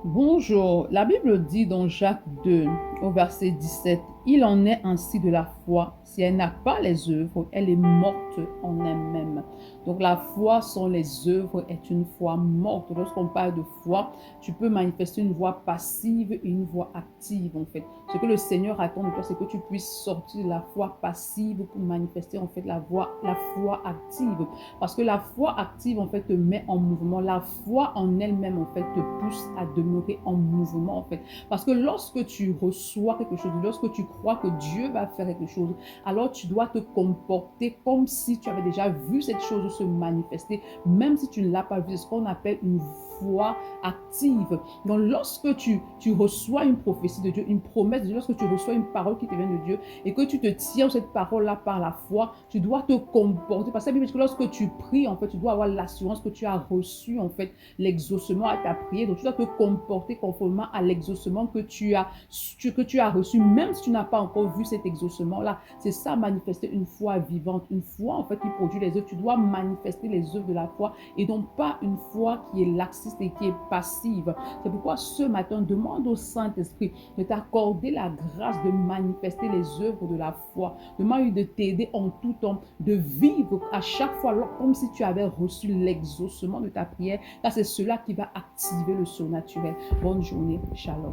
Bonjour, la Bible dit dans Jacques 2, au verset 17, il en est ainsi de la foi. Si elle n'a pas les œuvres, elle est morte en elle-même. Donc la foi sans les œuvres est une foi morte. Lorsqu'on parle de foi, tu peux manifester une voix passive et une voix active en fait. Ce que le Seigneur attend de toi, c'est que tu puisses sortir de la foi passive pour manifester en fait la foi active. Parce que la foi active en fait te met en mouvement. La foi en elle-même en fait te pousse à demeurer en mouvement en fait. Parce que lorsque tu reçois quelque chose, lorsque tu crois que Dieu va faire quelque chose, alors tu dois te comporter comme si tu avais déjà vu cette chose se manifester, même si tu ne l'as pas vu. C'est ce qu'on appelle une foi active. Donc lorsque tu reçois une prophétie de Dieu, une promesse de Dieu, lorsque tu reçois une parole qui te vient de Dieu et que tu te tiens cette parole-là par la foi, tu dois te comporter. Parce que la Bible dit que lorsque tu pries, en fait, tu dois avoir l'assurance que tu as reçu en fait l'exaucement à ta prière. Donc tu dois te comporter conformément à l'exaucement que tu as reçu, même si tu n'as pas encore vu cet exaucement-là. C'est ça, manifester une foi vivante, une foi en fait qui produit les œuvres. Tu dois manifester les œuvres de la foi et donc pas une foi qui est laxiste et qui est passive. C'est pourquoi ce matin, demande au Saint-Esprit de t'accorder la grâce de manifester les œuvres de la foi. Demande de t'aider en tout temps, de vivre à chaque fois comme si tu avais reçu l'exaucement de ta prière. Car c'est cela qui va activer le surnaturel. Bonne journée. Shalom.